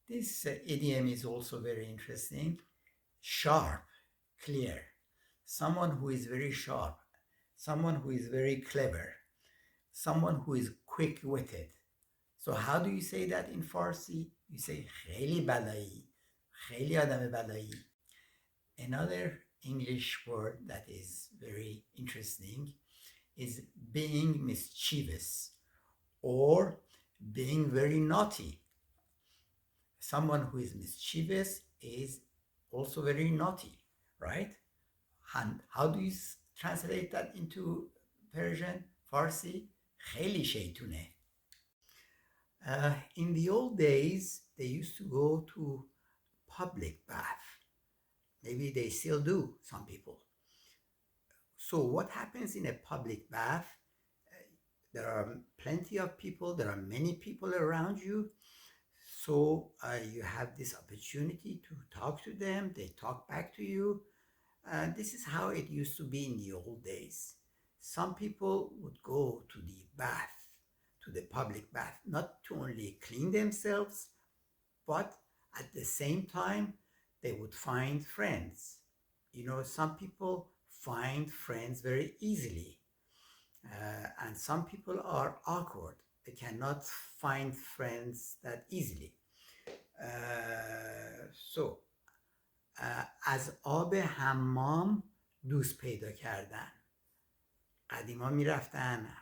This idiom is also very interesting. Sharp, clear. Someone who is very sharp, someone who is very clever, someone who is quick-witted. So how do you say that in Farsi? You say خیلی بلایی, خیلی آدم بلایی. Another English word that is very interesting is being mischievous or being very naughty. Someone who is mischievous is also very naughty, right? And how do you translate that into Persian, Farsi? خیلی شیطونه. In the old days, they used to go to public bath. Maybe they still do, some people. So what happens in a public bath? There are plenty of people, there are many people around you. So you have this opportunity to talk to them, they talk back to you. This is how it used to be in the old days. Some people would go to the bath, to the public bath, not to only clean themselves, but at the same time, they would find friends. You know, some people find friends very easily, and some people are awkward. They cannot find friends that easily. So, از آب حمام دوست پیدا کردن. قدیما میرفتن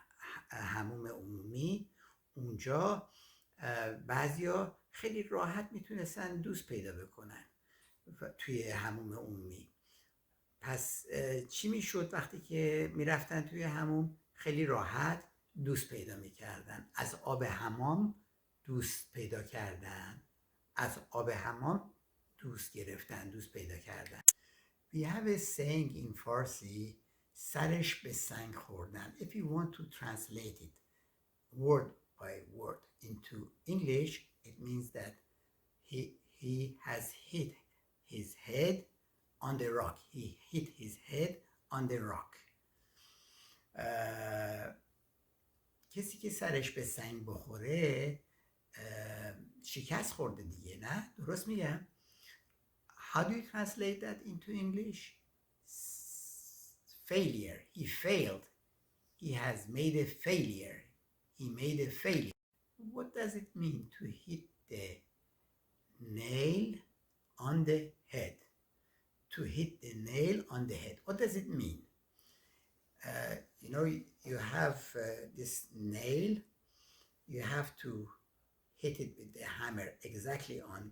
حموم عمومی، اونجا بعضیا خیلی راحت میتونستن دوست پیدا بکنن توی حموم عمومی. پس چی میشد وقتی که میرفتن توی حموم؟ خیلی راحت دوست پیدا میکردن. از آب حمام دوست پیدا کردن، از آب حمام دوست گرفتن، دوست پیدا کردن. We have a saying in Farsi, سرش به سنگ خوردن. If you want to translate it word by word into English, it means that he has hit his head on the rock. He hit his head on the rock. کسی که سرش به سنگ بخوره شکست خورده دیگه، نه؟ درست میگم؟ How do you translate that into English? Failure. He failed. He has made a failure. He made a failure. What does it mean to hit the nail on the head? To hit the nail on the head. What does it mean? You know, you have this nail. You have to hit it with the hammer exactly on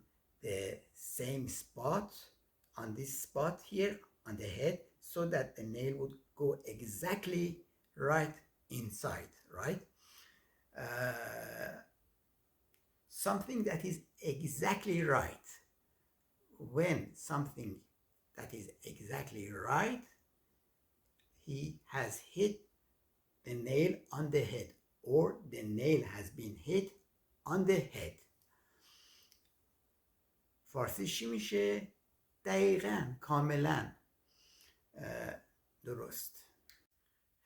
the same spot, on this spot here on the head, so that the nail would go exactly right inside, right? Something that is exactly right. When something that is exactly right, he has hit the nail on the head, or the nail has been hit on the head. فارسیش چی میشه؟ دقیقاً، کاملاً درست.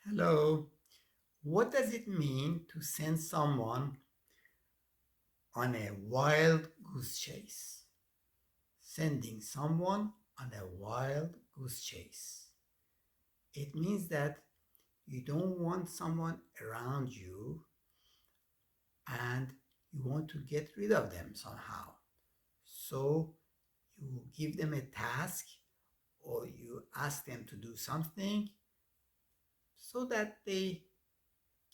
Hello. What does it mean to send someone on a wild goose chase? Sending someone on a wild goose chase. It means that you don't want someone around you and you want to get rid of them somehow. So you give them a task or you ask them to do something so that they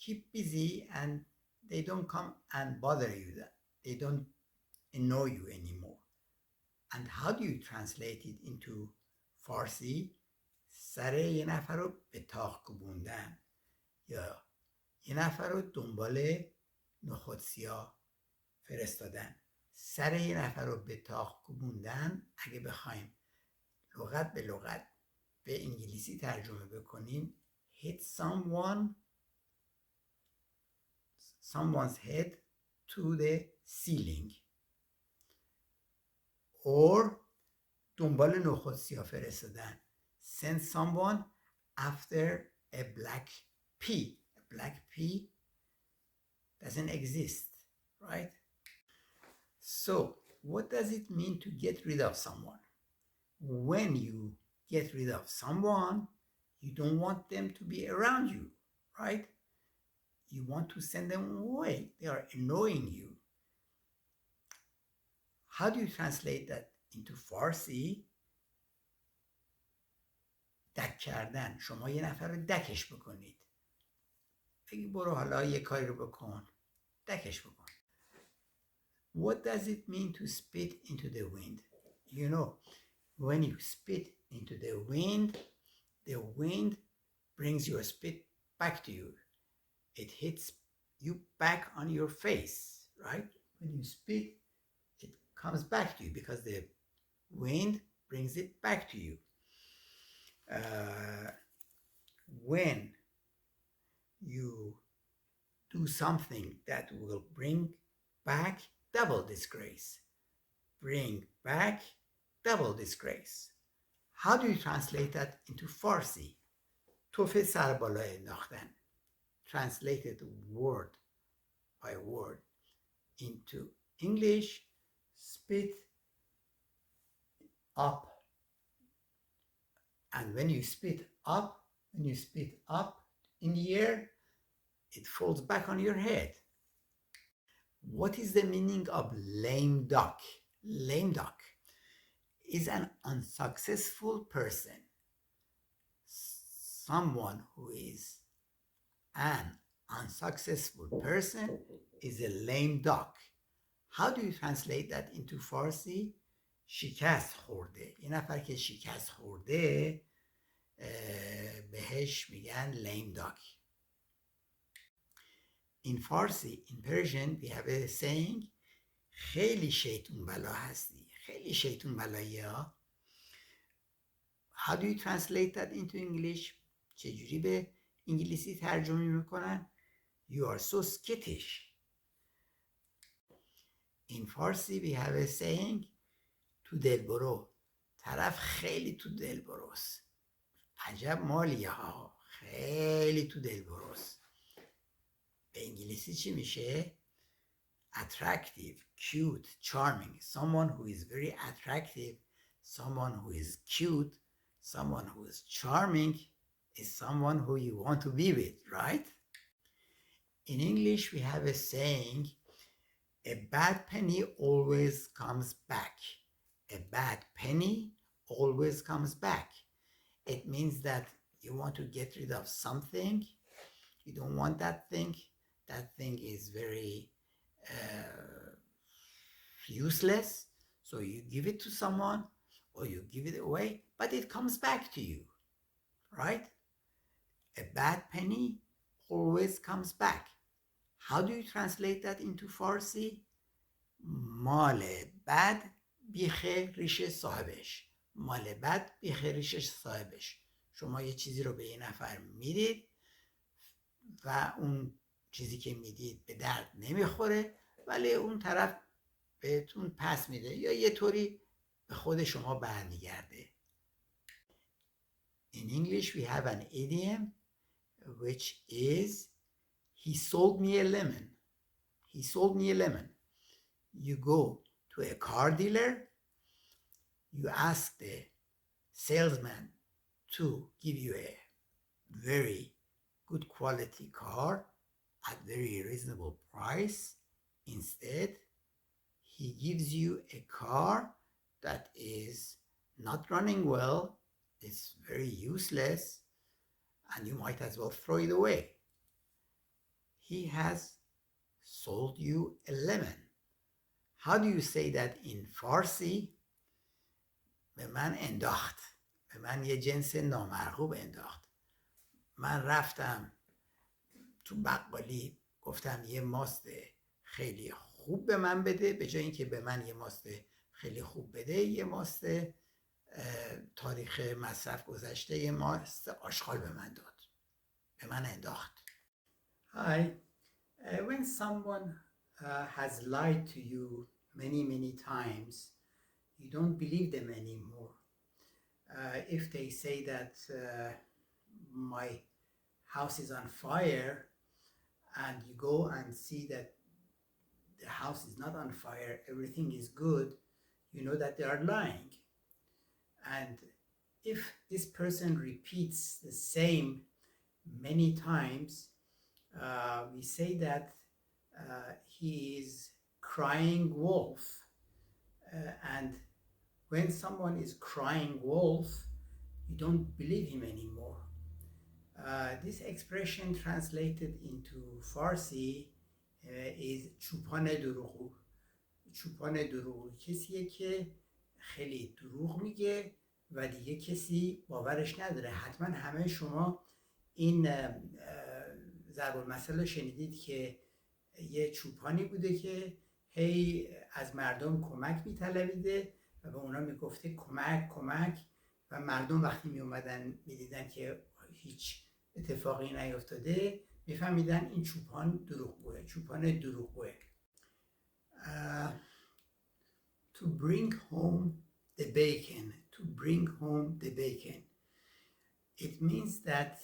keep busy and they don't come and bother you, that they don't annoy you anymore. And how do you translate it into Farsi? سر یه نفر رو به تاق کوبوندن، یا یه نفر رو دنبال نخود سیاه فرستادن. سر یه نفر رو به تاق کوبوندن اگه بخوایم لغت به لغت به انگلیسی ترجمه بکنیم، hit someone's head to the ceiling, or دنبال نخود سیاه فرستادن، send someone after a black pea. A black pea doesn't exist, right? So What does it mean to get rid of someone? When you get rid of someone, you don't want them to be around you, right? You want to send them away. They are annoying you. How do you translate that into Farsi? دک کردن. شما یه نفر رو دکش بکنید. بگی برو حالا یه کاری رو بکن. دکش بکن. What does it mean to spit into the wind? You know, when you spit into the wind brings your spit back to you. It hits you back on your face, right? When you spit, it comes back to you because the wind brings it back to you. When you do something that will bring back double disgrace, bring back double disgrace. How do you translate that into Farsi? توف سر بالا انداختن. Translated word by word into English, spit up. And when you spit up in the air, it falls back on your head. What is the meaning of lame duck? Lame duck is an unsuccessful person. Someone who is an unsuccessful person is a lame duck. How do you translate that into Farsi? شکست خورده. یه نفر که شکست خورده بهش میگن lame duck. In Farsi, in Persian, we have a saying خیلی شیطون بلا هستی. خیلی شیطون بلایی ها. How do you translate that into English? چجوری به انگلیسی ترجمه میکنن؟ You are so skittish. In Farsi we have a saying تو دل برو. طرف خیلی تو دل بروست. عجب مالیه ها. خیلی تو دل بروست. به انگلیسی چی میشه؟ Attractive, cute, charming. Someone who is very attractive, someone who is cute, someone who is charming is someone who you want to be with, right? In English, we have a saying, a bad penny always comes back. A bad penny always comes back. It means that you want to get rid of something. You don't want that thing. That thing is very useless. So you give it to someone or you give it away, but it comes back to you, right? A bad penny always comes back. How do you translate that into Farsi? مال بد بیخ ریش صاحبش. مال بد بیخ ریش صاحبش. شما یه چیزی رو به یه نفر میدید و اون چیزی که میدید به درد نمیخوره ولی اون طرف بهتون پس میده یا یه طوری به خود شما برمیگرده. In English we have an idiom which is he sold me a lemon. He sold me a lemon. You go to a car dealer, you ask the salesman to give you a very good quality car at very reasonable price. Instead, he gives you a car that is not running well, it's very useless, and you might as well throw it away. He has sold you a lemon. How do you say that in Farsi? به من انداخت. به من یه جنس نامرغوب انداخت. من رفتم تو بقالی گفتم یه ماست خیلی خوب به من بده، به جای اینکه به من یه ماست خیلی خوب بده یه ماست تاریخ مصرف گذشته، یه ماست آشغال به من داد. به من انداخت. Hi. When someone has lied to you many times, you don't believe them anymore. If they say that my house is on fire and you go and see that the house is not on fire, everything is good, you know that they are lying. And if this person repeats the same many times, we say that he is crying wolf. And when someone is crying wolf, you don't believe him anymore. This expression translated into Farsi is چوپان دروغگو. چوپان دروغگو کسیه که خیلی دروغ میگه و دیگه کسی باورش نداره. حتما همه شما این ضرب المثل رو شنیدید که یه چوپانی بوده که هی از مردم کمک میطلبیده و به اونا میگفته کمک کمک، و مردم وقتی میومدن میدیدن که هیچ اتفاقی نیفتاده میفهمیدن این چوپان دروغگوه، چوپان دروغگوه. To bring home the bacon, to bring home the bacon, it means that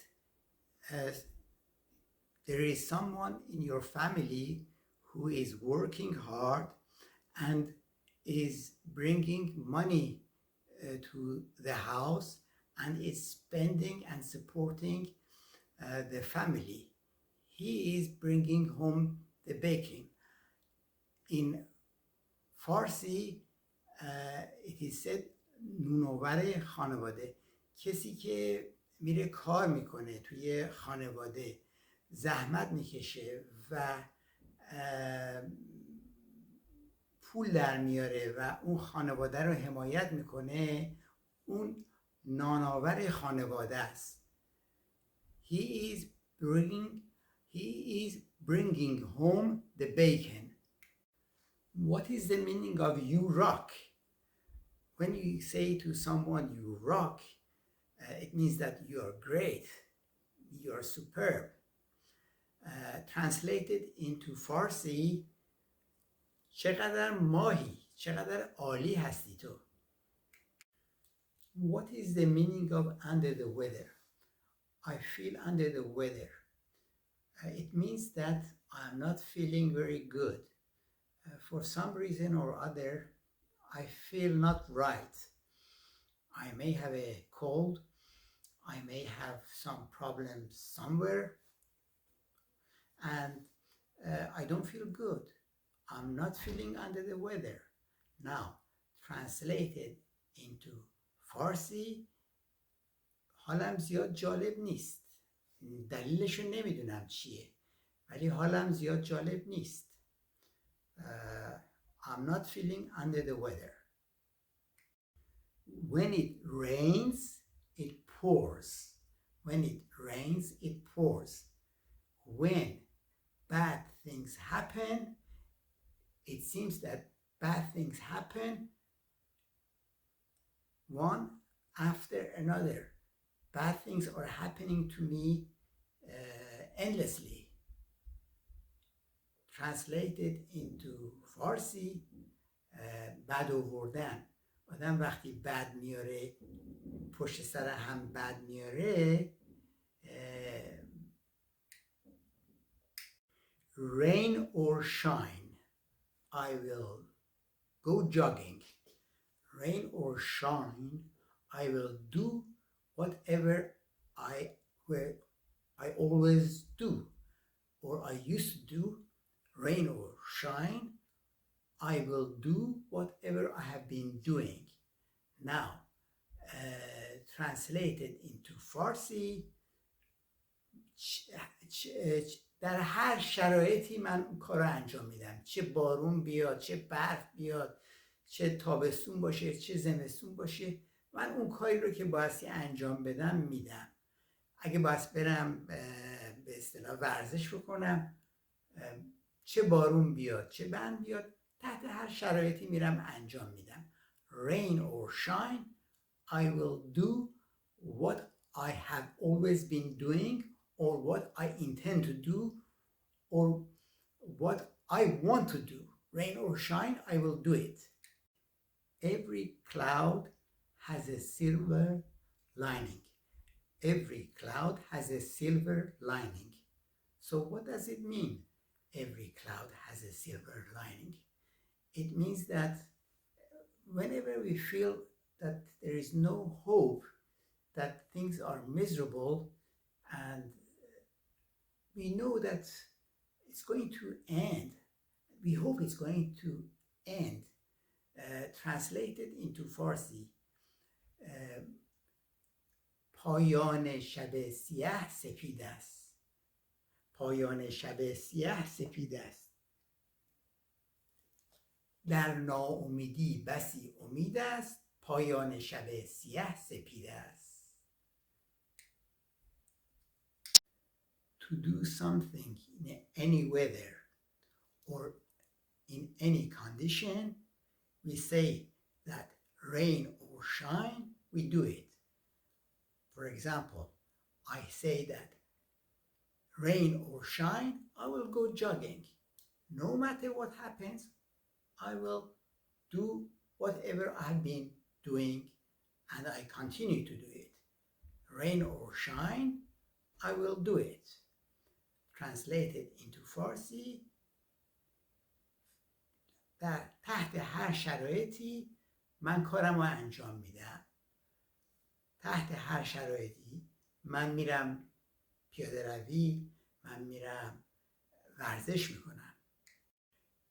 there is someone in your family who is working hard and is bringing money to the house and is spending and supporting the family. He is bringing home the bacon. In Farsi, it is said نونآور خانواده، کسی که میره کار میکنه توی خانواده، زحمت میکشه و پول در میاره و اون خانواده رو حمایت میکنه، اون نانآور خانواده است. He is bringing home the bacon. What is the meaning of you rock? When you say to someone you rock, it means that you are great, you are superb. Translated into Farsi, چقدر ماهی، چقدر عالی هستی تو. What is the meaning of under the weather? I feel under the weather. It means that I'm not feeling very good. For some reason or other, I feel not right. I may have a cold, I may have some problems somewhere, and I don't feel good. I'm not feeling under the weather. Now, translated into Farsi, حالم زیاد جالب نیست. دلیلشو نمیدونم چیه، ولی حالم زیاد جالب نیست. I'm not feeling under the weather. When it rains, it pours. When it rains, it pours. When bad things happen, it seems that bad things happen one after another. Bad things are happening to me endlessly. Translated into Farsi, بد آوردن. آدم وقتی بد میاره، پشت سر هم بد میاره. Rain or shine, I will go jogging. Rain or shine, I will do whatever I always do, or I used to do. Rain or shine, I will do whatever I have been doing. Now, translated into Farsi, در هر شرایطی من اون کار رو انجام میدم. چه بارون بیاد، چه برف بیاد، چه تابستون باشه، چه زمستون باشه، من اون کاری رو که بایستی انجام بدم میدم. اگه باید برم به اصطلاح ورزش بکنم، چه بارون بیاد چه برف بیاد، تحت هر شرایطی میرم انجام میدم. Rain or shine, I will do what I have always been doing, or what I intend to do, or what I want to do. Rain or shine, I will do it. Every cloud has a silver lining. Every cloud has a silver lining. So what does it mean? Every cloud has a silver lining. It means that whenever we feel that there is no hope, that things are miserable, and we know that it's going to end, we hope it's going to end. Translated into Farsi, پایان شب سیاه سپید است. پایان شب سیاه سپید است. در ناامیدی بسی امید است. پایان شب سیاه سپید است. To do something in any weather or in any condition, we say that rain or shine, we do it. For example, I say that rain or shine, I will go jogging. No matter what happens, I will do whatever I've been doing, and I continue to do it. Rain or shine, I will do it. Translated into Farsi, در تحت هر شرایطی من کارم رو انجام میدم. تحت هر شرایطی من میرم پیاده روی، من میرم ورزش میکنم.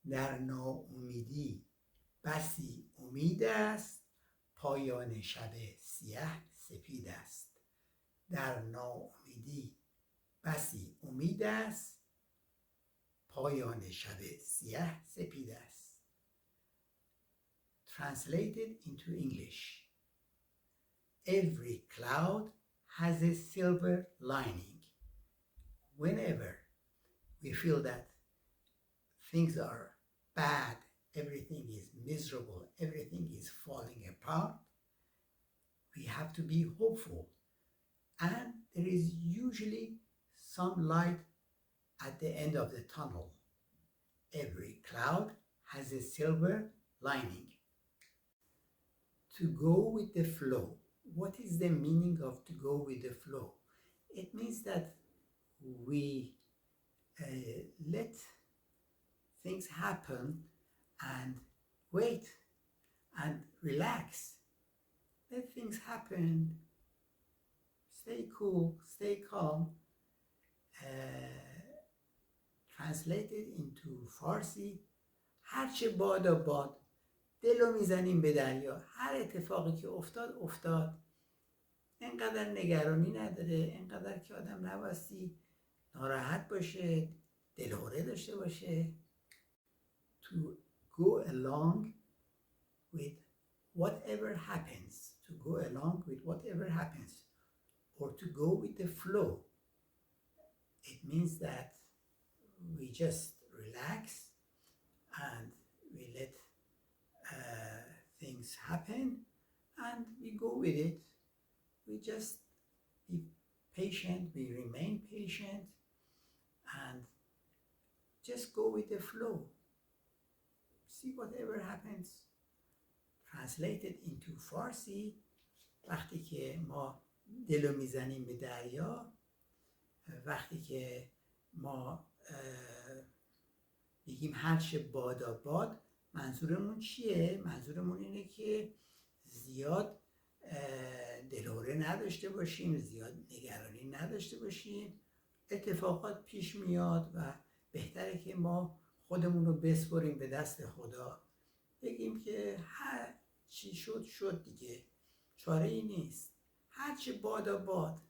در ناامیدی بسی امید است. پایان شب سیاه سپید است. در ناامیدی بسی امید است. پایان شب سیاه سپید است. Translated into English. Every cloud has a silver lining. Whenever we feel that things are bad, everything is miserable, everything is falling apart, we have to be hopeful. And there is usually some light at the end of the tunnel. Every cloud has a silver lining. To go with the flow. What is the meaning of to go with the flow? It means that we let things happen and wait and relax. Let things happen. Stay cool, stay calm. Translated into Farsi, هرچه بادا باد دلو میزنیم به دریا. هر اتفاقی که افتاد. اینقدر نگرانی نداره، اینقدر که آدم نباستی ناراحت باشه، دلهوره داشته باشه. To go along with whatever happens. To go along with whatever happens. Or to go with the flow. It means that we just relax and we let things happen and we go with it. We just be patient, we remain patient and just go with the flow. See whatever happens. Translated into Farsi, وقتی که ما دلو میزنیم به دریا، وقتی که ما بگیم هرچه بادا باد، منظورمون چیه؟ منظورمون اینه که زیاد دلهوره نداشته باشیم، زیاد نگرانی نداشته باشیم. اتفاقات پیش میاد و بهتره که ما خودمون رو بسپریم به دست خدا. بگیم که هر چی شد دیگه، چاره ای نیست. هرچه بادا باد.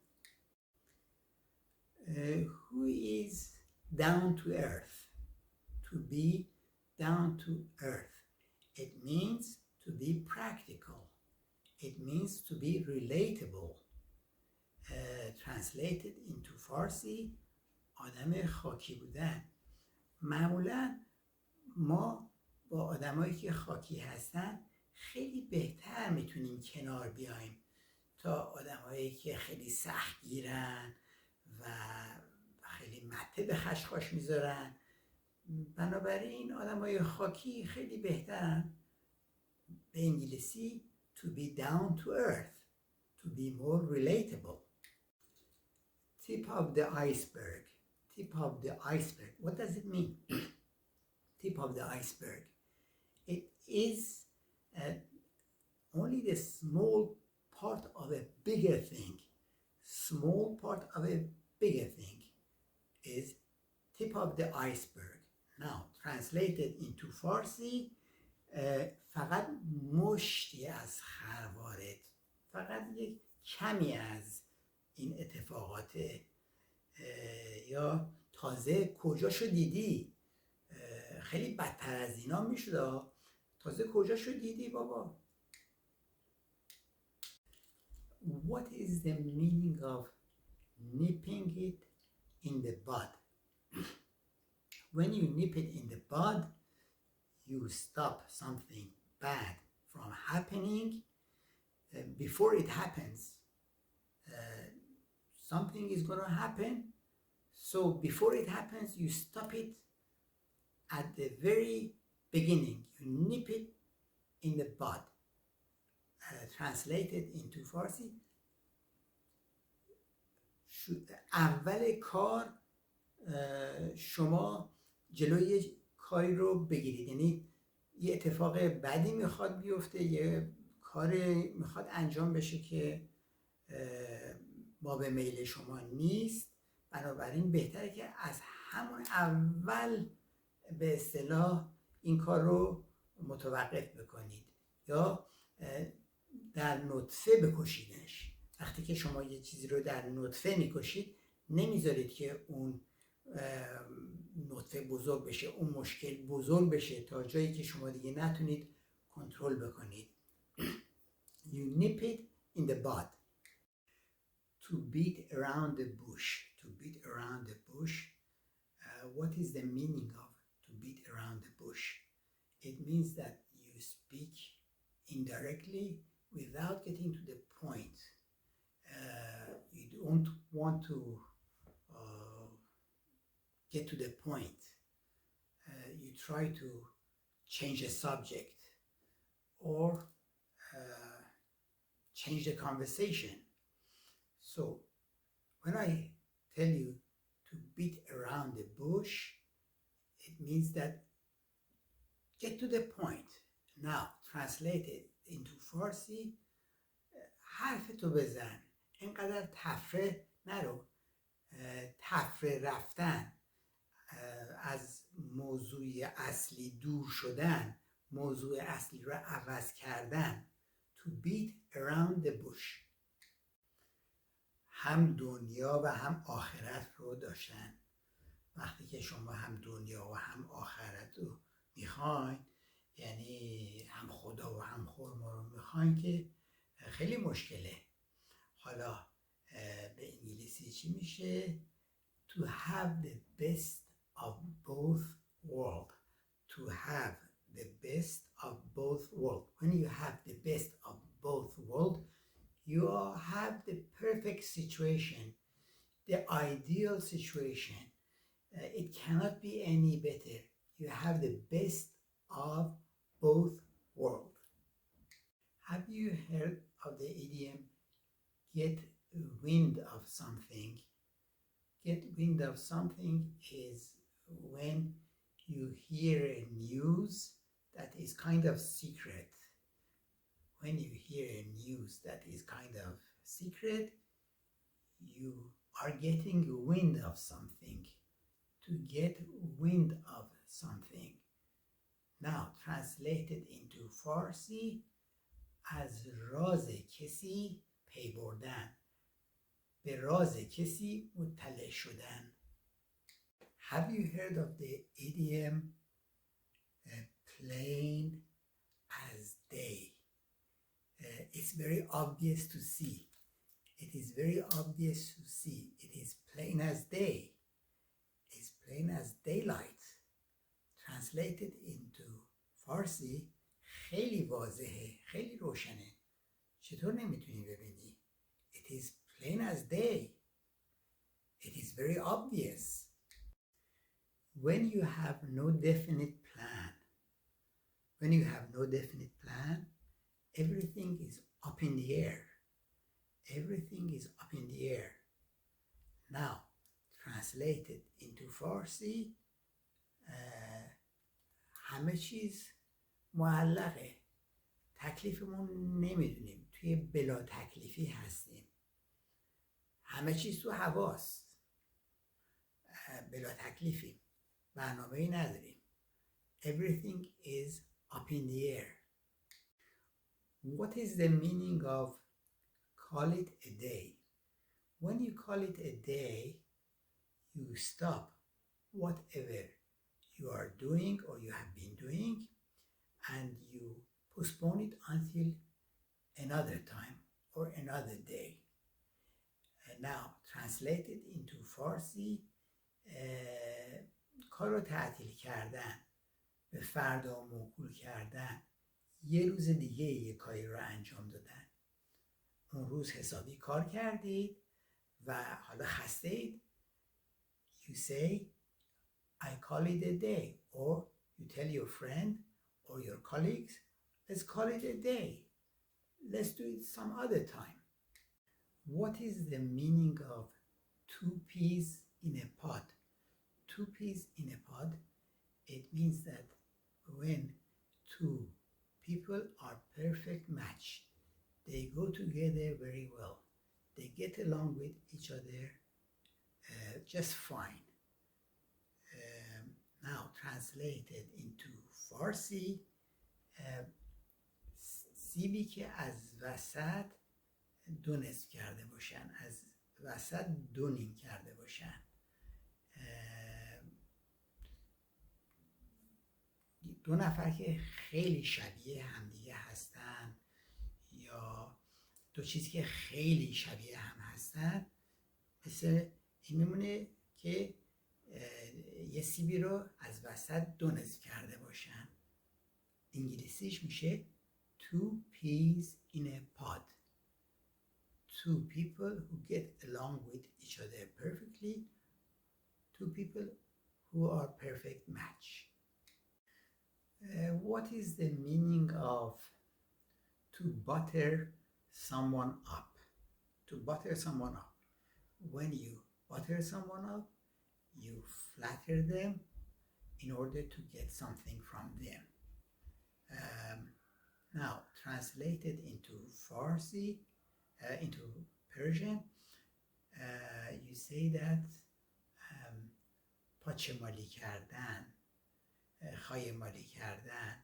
Who is down to earth? To be down to earth. It means to be practical. It means to be relatable. Translated into Farsi, آدم خاکی بودن. معمولا ما با آدمایی که خاکی هستن خیلی بهتر میتونیم کنار بیایم تا آدمایی که خیلی سختگیرن و خیلی مته به خشخاش میذارن. بنابراین آدمای خاکی خیلی بهترن. به انگلیسی to be down to earth, to be more relatable. Tip of the iceberg. Tip of the iceberg. What does it mean? Tip of the iceberg. It is the small part of a bigger thing. Small part of a bigger thing is tip of the iceberg. Now, translated into Farsi, فقط مشتی از خروارد، فقط یک کمی از این اتفاقات، یا تازه کجاشو دیدی، خیلی بدتر از اینا میشد، تازه کجاشو دیدی بابا. What is the meaning of nipping it in the bud? When you nip it in the bud, you stop something bad from happening before it happens. Something is going to happen, so before it happens, you stop it at the very beginning. You nip it in the bud. Translated into Farsi, اول کار شما جلوی کاری رو بگیرید، یعنی یه اتفاق بدی میخواد بیفته، یه کاری میخواد انجام بشه که ما به میل شما نیست، بنابراین بهتره که از همون اول به اصطلاح این کار رو متوقف بکنید یا در نطفه بکشیدش. وقتی که شما یه چیزی رو در نطفه میکشید، نمیذارید که اون نطفه بزرگ بشه، اون مشکل بزرگ بشه تا جایی که شما دیگه نتونید کنترل بکنید. You nip it in the bud. To beat around the bush. To beat around the bush. What is the meaning of to beat around the bush? It means that you speak indirectly without getting to the point. You don't want to get to the point. You try to change a subject or change the conversation. So when I tell you to beat around the bush, it means that get to the point. Now, translated into Farsi, حرفتو بزن، اینقدر تفره نرو. تفره رفتن، از موضوع اصلی دور شدن، موضوع اصلی رو عوض کردن. To beat around the bush. هم دنیا و هم آخرت رو داشتن. وقتی که شما هم دنیا و هم آخرت رو میخواین، یعنی هم خدا و هم خرما رو میخواین، که خیلی مشکله. حالا به انگلیسی چی میشه؟ To have the best of both worlds. To have the best of both worlds. When you have the best of both worlds, you have the perfect situation, the ideal situation. It cannot be any better. You have the best of both worlds. Have you heard of the idiom, get wind of something? Get wind of something is when you hear a news that is kind of secret. When you hear a news that is kind of secret, you are getting wind of something. To get wind of something. Now, translated into Farsi, از راز کسی پی بردن، به راز کسی مطلع شدن. Have you heard of the idiom plain as day? It's very obvious to see. It is very obvious to see. It is plain as day. It's plain as daylight. Translated into Farsi, خیلی واضحه، خیلی روشنه. چطور نمیتونی ببینی؟ It is plain as day. It is very obvious. When you have no definite plan, when you have no definite plan, everything is up in the air. Everything is up in the air. Now, translated into Farsi, همه چیز معلقه، تک تکلیفمون نمیدونیم، توی بلا تکلیفی هستیم، همه چیز تو هواست، بلا تکلیفیم، برنامه‌ای نداریم. Everything is up in the air. What is the meaning of call it a day? When you call it a day, you stop whatever you are doing or you have been doing and you postpone it until another time or another day. Now, translated into Farsi, کار رو تعطیل کردن، به فردا موکول کردن، یه روز دیگه یه کاری رو انجام دادن. اون روز حسابی کار کردید و حالا خسته اید. You say, I call it a day. Or you tell your friend or your colleagues, let's call it a day. Let's do it some other time. What is the meaning of two peas in a pod? Two peas in a pod, it means that when two people are perfect match, they go together very well. They get along with each other just fine. Now translated into Farsi, سیبی که از وسط دو نصف کرده باشن، از وسط دو نیم کرده باشن. دو نفر که خیلی شبیه همدیگه هستن یا دو چیزی که خیلی شبیه هم هستن، مثل این میمونه که یه سیبی رو از وسط دو نصف کرده باشن. انگلیسیش میشه two peas in a pod. Two people who get along with each other perfectly. Two people who are perfect match. What is the meaning of to butter someone up? To butter someone up. When you butter someone up, you flatter them in order to get something from them. Now, translated into Farsi, into Persian, you say that پاچه‌مالی کردن، خایه‌مالی کردن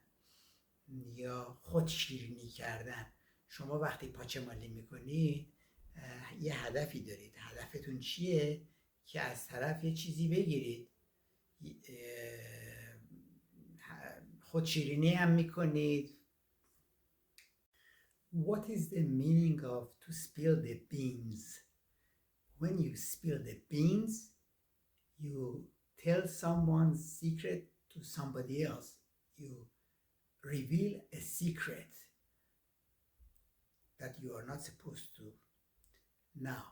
یا خودشیرینی کردن. شما وقتی پاچه‌مالی میکنید یه هدفی دارید. هدفتون چیه؟ که از طرف یه چیزی بگیرید. خودشیرینی هم میکنید. What is the meaning of to spill the beans? When you spill the beans, you tell someone's secret to somebody else. You reveal a secret that you are not supposed to. Now,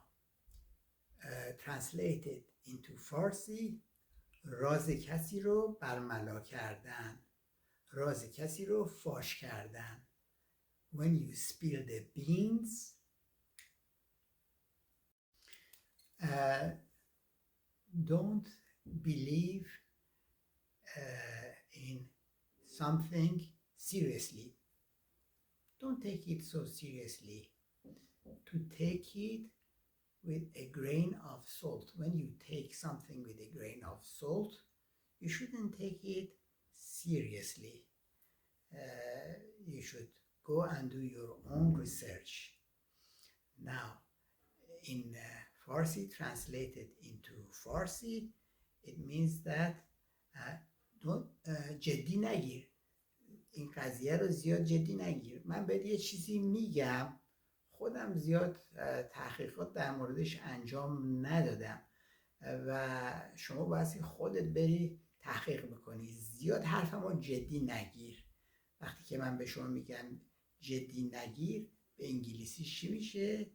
translated into Farsi, راز کسی رو برملا کردن، راز کسی رو فاش کردن. When you spill the beans, don't believe in something seriously. Don't take it so seriously. To take it with a grain of salt. When you take something with a grain of salt, you shouldn't take it seriously. You should go and do your own research. Now, in Farsi, translated into Farsi, it means that جدی نگیر. این قضیه رو زیاد جدی نگیر. من بهت یه چیزی میگم، خودم زیاد تحقیقات در موردش انجام ندادم و شما باید خودت بری تحقیق بکنی. زیاد حرفمو جدی نگیر. وقتی که من به شما میگم جدی نگیر، به انگلیسی چی میشه؟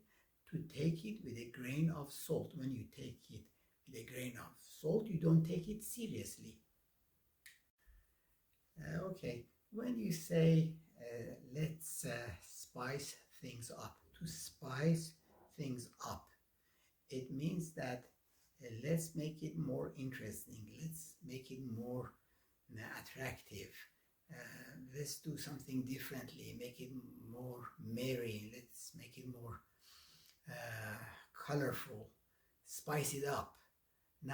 To take it with a grain of salt. When you take it with a grain of salt, you don't take it seriously. Okay, when you say let's spice things up, to spice things up, it means that let's make it more interesting, let's make it more attractive, let's do something differently, make it more merry, let's make it more colorful, spice it up.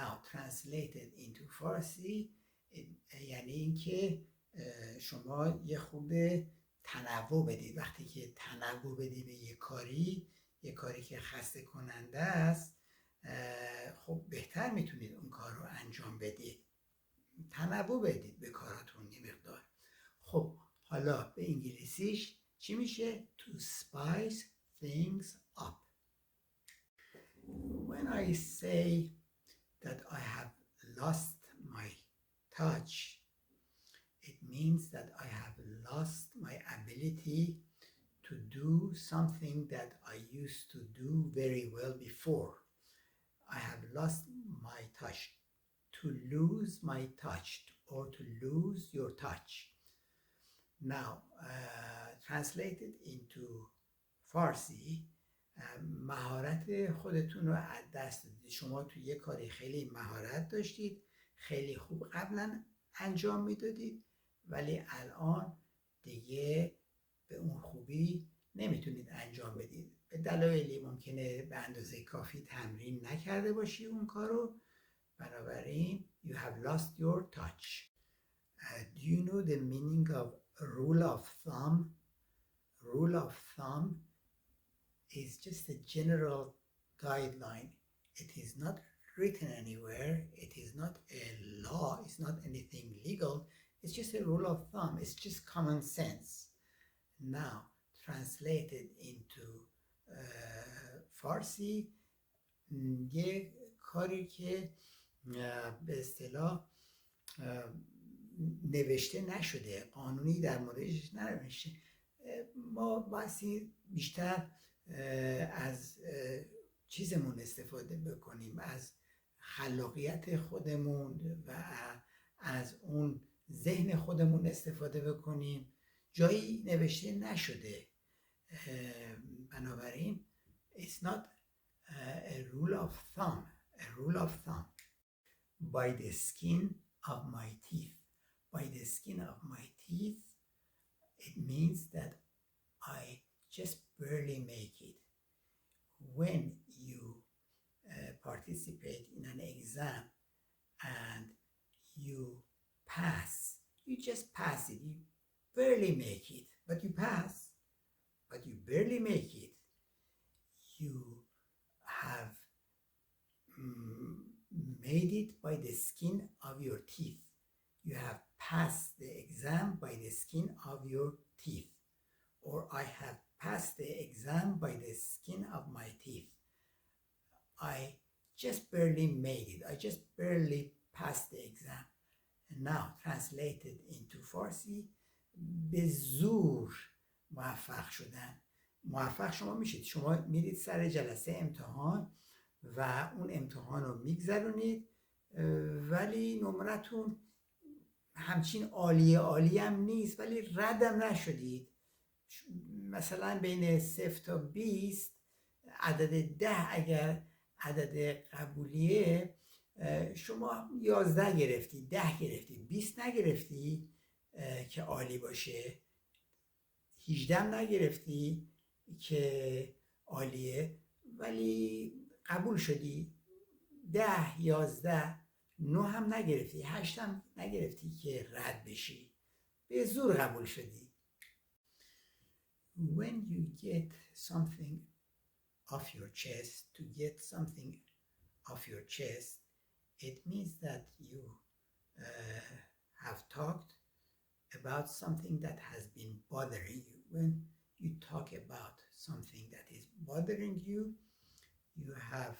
Now translated into Farsi یعنی اینکه شما یه خورده تنوع بدید. وقتی که تنوع بدی به یه کاری که خسته کننده است، خب بهتر میتونید اون کار رو انجام بدید. تنوع بدید به کاراتون یه مقدار. خب حالا به انگلیسیش چی میشه؟ To spice things up. When I say that I have lost my touch, it means that I have lost my ability to do something that I used to do very well before. I have lost my touch. To lose my touch or to lose your touch. Now, translated into Farsi, مهارت خودتون رو از دست دادید. شما توی یه کاری خیلی مهارت داشتید، خیلی خوب قبلا انجام میدادید، ولی الان دیگه به اون خوبی نمیتونید انجام بدید. به دلایلی ممکنه به اندازه کافی تمرین نکرده باشی اون کارو، بنابراین you have lost your touch. Do you know the meaning of rule of thumb? Rule of thumb is just a general guideline. It is not written anywhere. It is not a law. It's not anything legal. It's just a rule of thumb. It's just common sense. Now, translated into Farsi, یه کاری که به اصطلاح نوشته نشده، قانونی در موردش ننوشته، ما باید بیشتر از چیزمون استفاده بکنیم، از خلاقیت خودمون و از اون ذهن خودمون استفاده بکنیم. جایی نوشته نشده، بنابراین it's not a rule of thumb. A rule of thumb. By the skin of my teeth. By the skin of my teeth, it means that I just barely make it. When you participate in an exam and you pass, you just pass it. You barely make it, but you pass. But you barely make it. You have made it by the skin of your teeth. You have passed the exam by the skin of your teeth. Or I have passed the exam by the skin of my teeth. I just barely made it. I just barely passed the exam. And now translated into Farsi, به زور موفق شدن. موفق شما میشید. شما میرید سر جلسه امتحان و اون امتحان رو میگذرونید، ولی نمرتون همچین عالی هم نیست، ولی ردم نشدید. مثلا بین 0 تا 20 عدد 10 اگر عدد قبولیه، شما 11 گرفتی، 10 گرفتی، 20 نگرفتی که عالی باشه، 18 نگرفتی که عالیه، ولی قبول شدی. 10 11 9 هم نگرفتی، 8 هم نگرفتی که رد بشی، به زور قبول شدی. When you get something off your chest, to get something off your chest, it means that you have talked about something that has been bothering you. When you talk about something that is bothering you, you have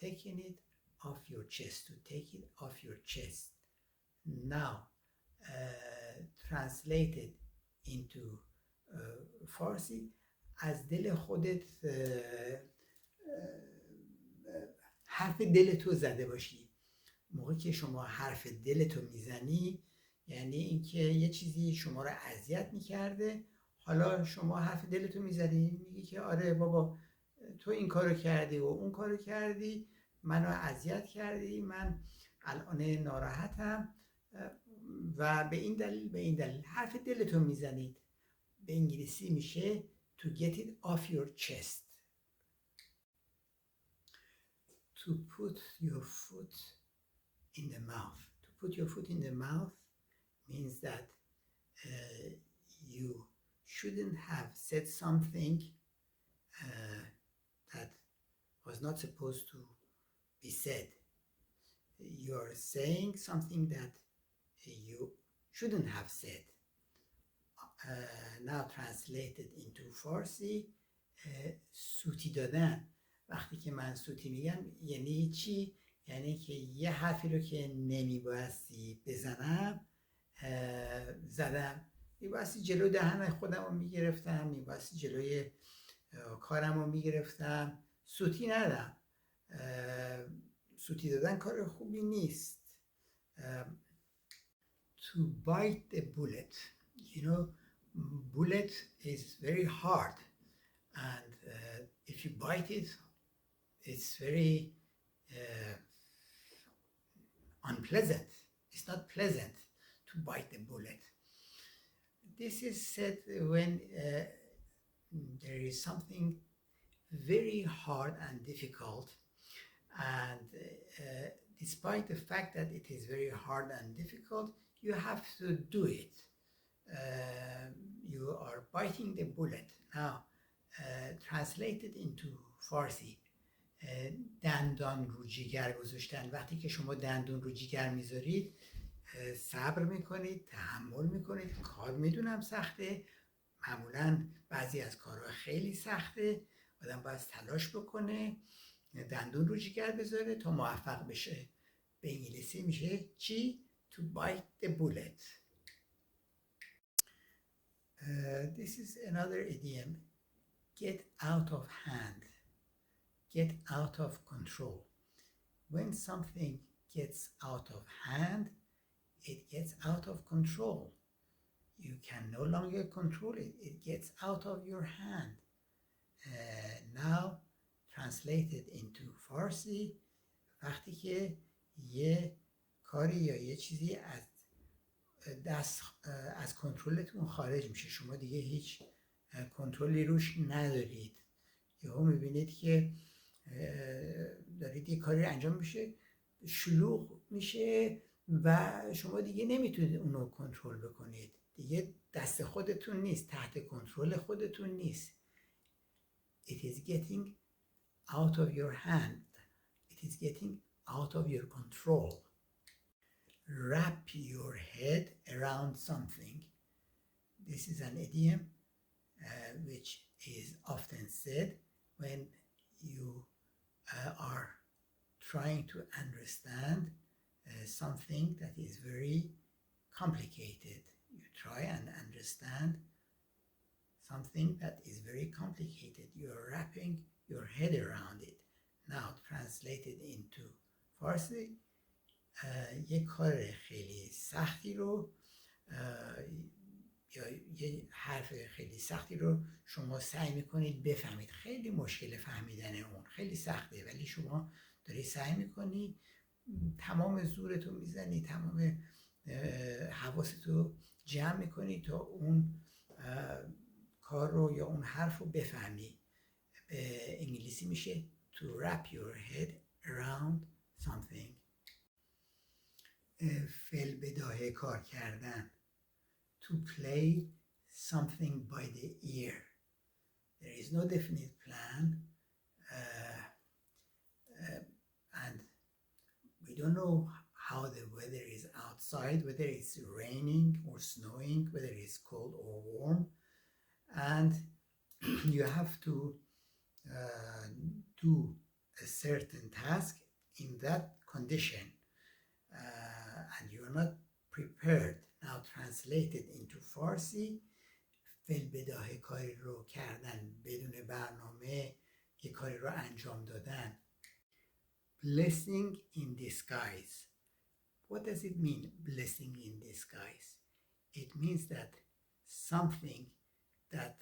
taken it off your chest, to take it off your chest. Now, translated into Farsi, از دل خودت حرف دلتو زده باشی. موقعی که شما حرف دلتو میزنی، یعنی اینکه یه چیزی شما رو اذیت میکرده، حالا شما حرف دلتو میزنی، میگی که آره بابا تو این کارو کردی و اون کارو کردی، منو اذیت کردی، من الان ناراحتم و به این دلیل حرف دلتو میزنید. به انگلیسی میشه to get it off your chest, to put your foot in the mouth. To put your foot in the mouth means that you shouldn't have said something that was not supposed to be said. You're saying something that you shouldn't have said. Now translated into Farsi, سوتی دادن. وقتی که من سوتی میگم یعنی چی؟ یعنی که یه حرفی رو که نمیبایستی بزنم زدم. میبایستی جلو دهن خودم رو میگرفتم، میبایستی جلوی کارم رو میگرفتم، سوتی ندم. سوتی دادن کار خوبی نیست. To bite the bullet, bullet is very hard, and if you bite it, it's very unpleasant. It's not pleasant to bite the bullet. This is said when there is something very hard and difficult, and despite the fact that it is very hard and difficult, you have to do it. You are biting the bullet. Now, translated into Farsi, دندان رو جیگر گذاشتن. وقتی که شما دندون رو جیگر میذارید صبر میکنید، تحمل میکنید. کار میدونم سخته، معمولا بعضی از کارها خیلی سخته، آدم باید تلاش بکنه، دندون رو جیگر بذاره تا موفق بشه. به انگلیسی میشه چی؟ To bite the bullet. This is another idiom. Get out of hand. Get out of control. When something gets out of hand, it gets out of control. You can no longer control it. It gets out of your hand. Now, translated into Farsi, وقتی که یه کاری یا یه چیزی از کنترلتون خارج میشه، شما دیگه هیچ کنترلی روش ندارید، یهو میبینید که دارید یه کاری انجام میشه، شلوغ میشه و شما دیگه نمیتونید اونو کنترل بکنید، دیگه دست خودتون نیست، تحت کنترل خودتون نیست. It is getting out of your hand. It is getting out of your control. Wrap your head around something. This is an idiom which is often said when you are trying to understand something that is very complicated. You try and understand something that is very complicated. You're wrapping your head around it. Now translated into Farsi, یک کار خیلی سختی رو یا یه حرف خیلی سختی رو شما سعی میکنید بفهمید. خیلی مشکل فهمیدن اون، خیلی سخته، ولی شما داری سعی میکنی، تمام زورتو میزنی، تمام حواستو جمع میکنی تا اون کار رو یا اون حرف رو بفهمی. به انگلیسی میشه to wrap your head around something. فی‌البداهه کار کردن. To play something by the ear. There is no definite plan, and we don't know how the weather is outside, whether it's raining or snowing, whether it's cold or warm, and you have to do a certain task in that condition, and you're not prepared. Now translated into Farsi, فی‌البداهه کاری رو کردن، بدون برنامه یک کاری رو انجام دادن. Blessing in disguise. What does it mean, blessing in disguise? It means that something that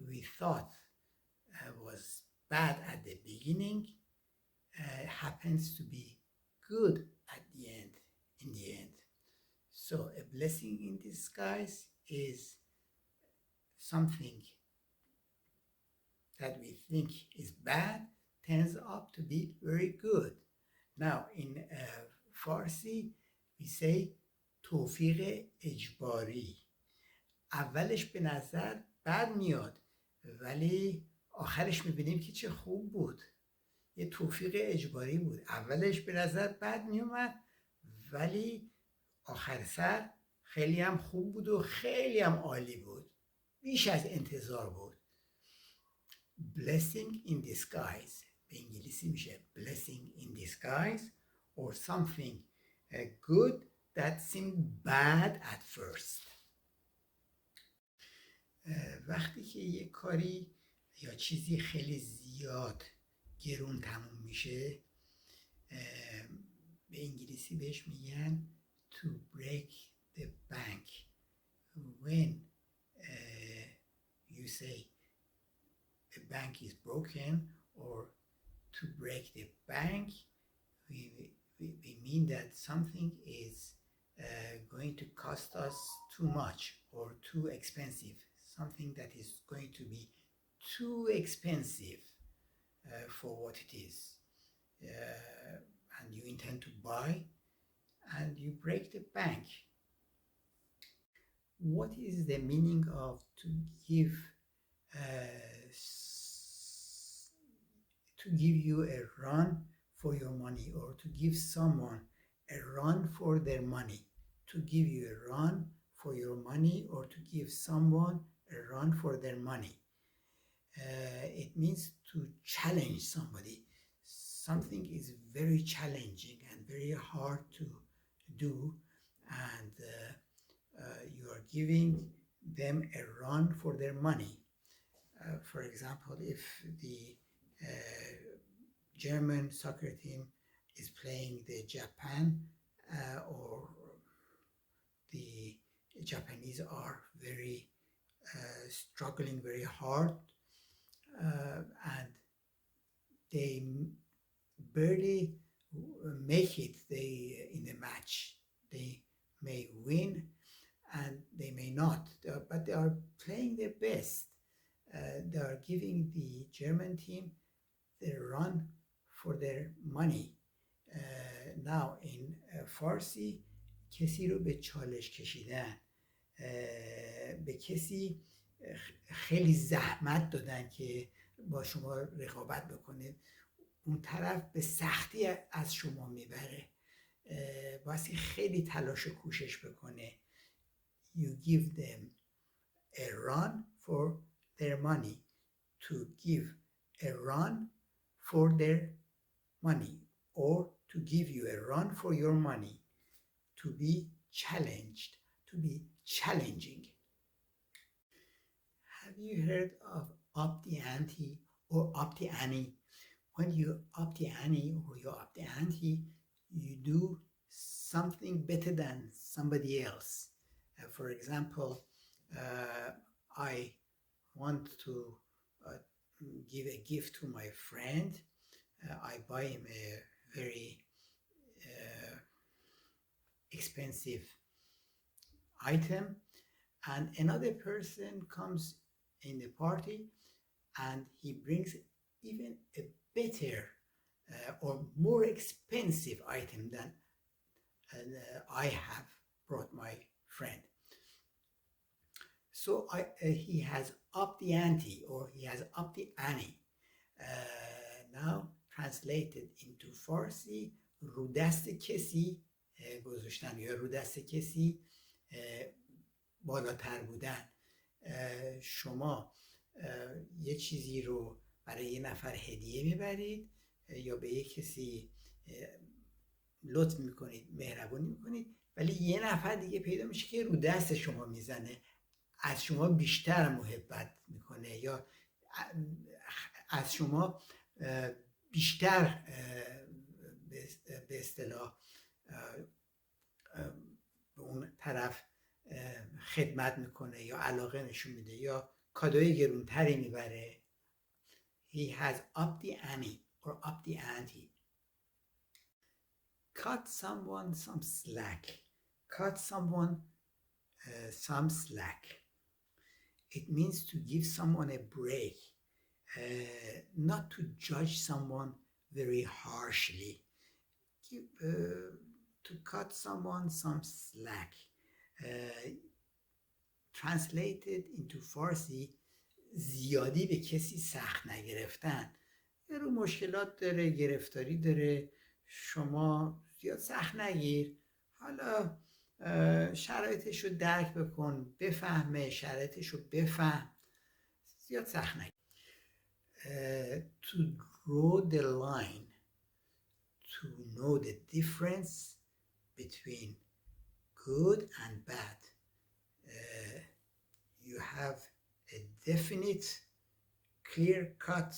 we thought was bad at the beginning happens to be good at the end, in the end. So a blessing in disguise is something that we think is bad turns out to be very good. Now, in Farsi, we say توفیق اجباری. اولش به نظر بد میاد ولی آخرش میبینیم که چه خوب بود. یه توفیق اجباری بود. اولش به نظر بد میومد ولی آخر سر خیلی هم خوب بود و خیلی هم عالی بود. بیش از انتظار بود. Blessing in disguise به انگلیسی میشه blessing in disguise or something good that seemed bad at first. وقتی که یه کاری یا چیزی خیلی زیاد گرون تموم میشه به انگلیسی بهش میگن to break the bank. When you say a bank is broken or to break the bank, we mean that something is going to cost us too much or too expensive. Something that is going to be too expensive for what it is. And you intend to buy and you break the bank. What is the meaning of to give you a run for your money or to give someone a run for their money? To give you a run for your money or to give someone a run for their money. It means to challenge somebody. Something is very challenging and very hard to do and you are giving them a run for their money. For example, if the German soccer team is playing the Japan or the Japanese are very struggling very hard and they barely make it in the match. They may win and they may not, but they are playing their best. They are giving the German team the run for their money. Now in Farsi کسی رو به چالش کشیدن، به کسی خیلی زحمت دادن که با شما رقابت بکنه، اون طرف به سختی از شما میبره، واسه خیلی تلاش و کوشش بکنه. You give them a run for their money. To give a run for their money or to give you a run for your money. To be challenged, to be challenging. Have you heard of up the ante or up the ante? When you up the ante or you up the ante, you do something better than somebody else. For example, I want to give a gift to my friend. I buy him a very expensive item and another person comes in the party and he brings even a better or more expensive item than I have brought my friend. So he has upped the ante or he has upped the ante. Now translated into Farsi, رو دست کسی گذاشتن یا رو دست کسی بالاتر بودن. شما یه چیزی رو برای یه نفر هدیه میبرید یا به یه کسی لطف میکنید، مهربونی میکنید، ولی یه نفر دیگه پیدا میشه که رو دست شما میزنه، از شما بیشتر محبت میکنه یا از شما بیشتر به اصطلاح به اون طرف خدمت میکنه یا علاقه نشون میده یا کادوی گرونتری میبره. He has upped the ante or upped the ante. Cut someone some slack. Cut someone some slack. It means to give someone a break, not to judge someone very harshly, to cut someone some slack. Uh, Translated into Farsi زیادی به کسی سخت نگرفتن. یه رو مشکلات داره، گرفتاری داره، شما زیاد سخت نگیر، حالا شرایطش رو درک بکن، بفهمه شرایطش رو بفهم، زیاد سخت نگیر. To draw the line, to know the difference between good and bad. You have a definite, clear-cut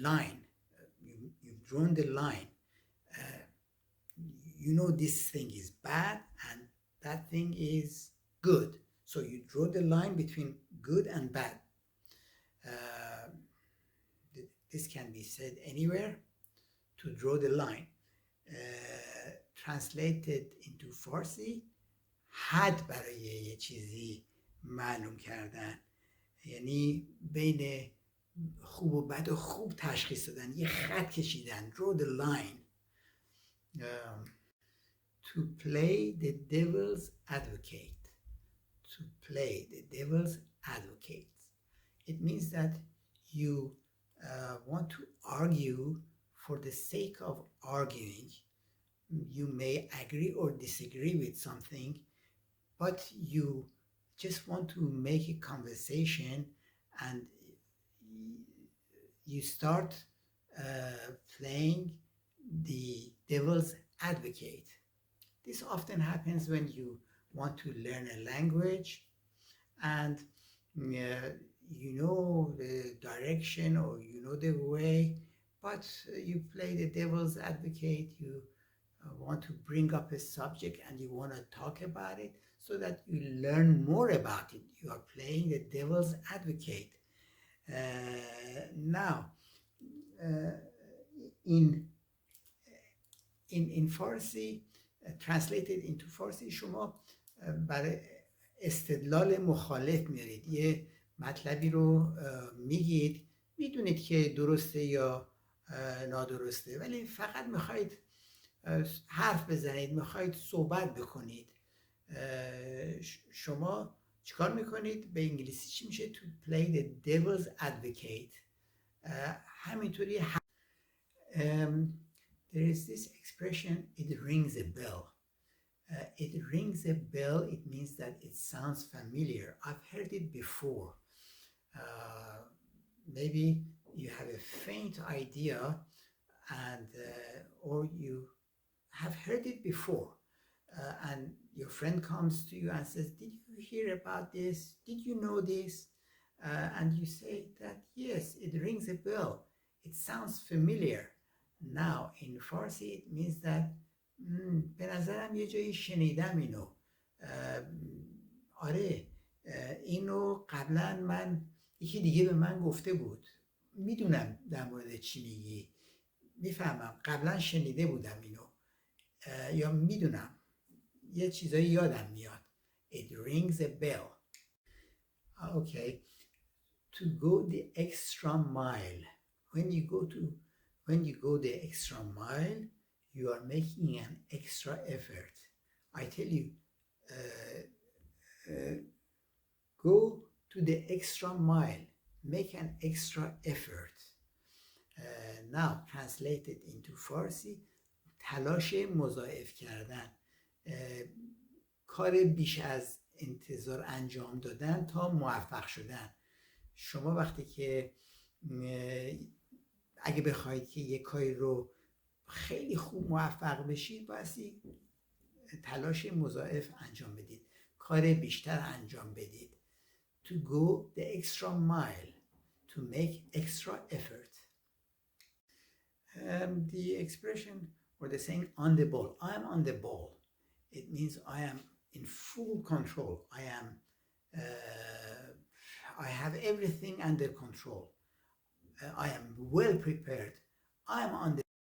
line. You've drawn the line. You know this thing is bad and that thing is good. So you draw the line between good and bad. This can be said anywhere, to draw the line. Translated into Farsi, حد برای یه چیزی معلوم کردن، یعنی بین خوب و بد و خوب تشخیص دادن، یه خط کشیدن. draw the line. To play the devil's advocate. To play the devil's advocate. It means that you want to argue for the sake of arguing. You may agree or disagree with something, but you just want to make a conversation and you start playing the devil's advocate. This often happens when you want to learn a language and you know the direction or you know the way, but you play the devil's advocate. You want to bring up a subject and you want to talk about it so that you learn more about it. You are playing the devil's advocate. Now, in Farsi, translated into Farsi, شما برای استدلال مخالف میارید، یه مطلبی رو میگید، میدونید که درسته یا نادرسته، ولی فقط میخواید حرف بزنید، میخواید صحبت بکنید. شما چیکار میکنید؟ به انگلیسی چی میشه؟ to play the devil's advocate. همینطوری there is this expression, it rings a bell. It rings a bell, it means that it sounds familiar. I've heard it before. Maybe you have a faint idea and or you have heard it before, and your friend comes to you and says, did you hear about this? Did you know this? And you say that, yes, it rings a bell. It sounds familiar. Now, in Farsi, it means that به نظرم یه جایی شنیدم اینو. آره، اینو قبلا یکی دیگه به من گفته بود. میدونم در مورد چی میگی. میفهمم. قبلا شنیده بودم اینو. یا میدونم. یه چیزایی یادم میاد. It rings a bell. Okay. To go the extra mile. When you go the extra mile, you are making an extra effort. I tell you, go to the extra mile. Make an extra effort. Now, translated into Farsi, تلاش مضاعف کردن. کار بیش از انتظار انجام دادن تا موفق شدن. شما وقتی که اگه بخواید که یک کاری رو خیلی خوب موفق بشید، بایستی تلاش مضاعف انجام بدید، کار بیشتر انجام بدید. To go the extra mile, to make extra effort. The expression or the saying on the ball, I am on the ball. It means I am in full control. I have everything under control. I am well prepared. I am on the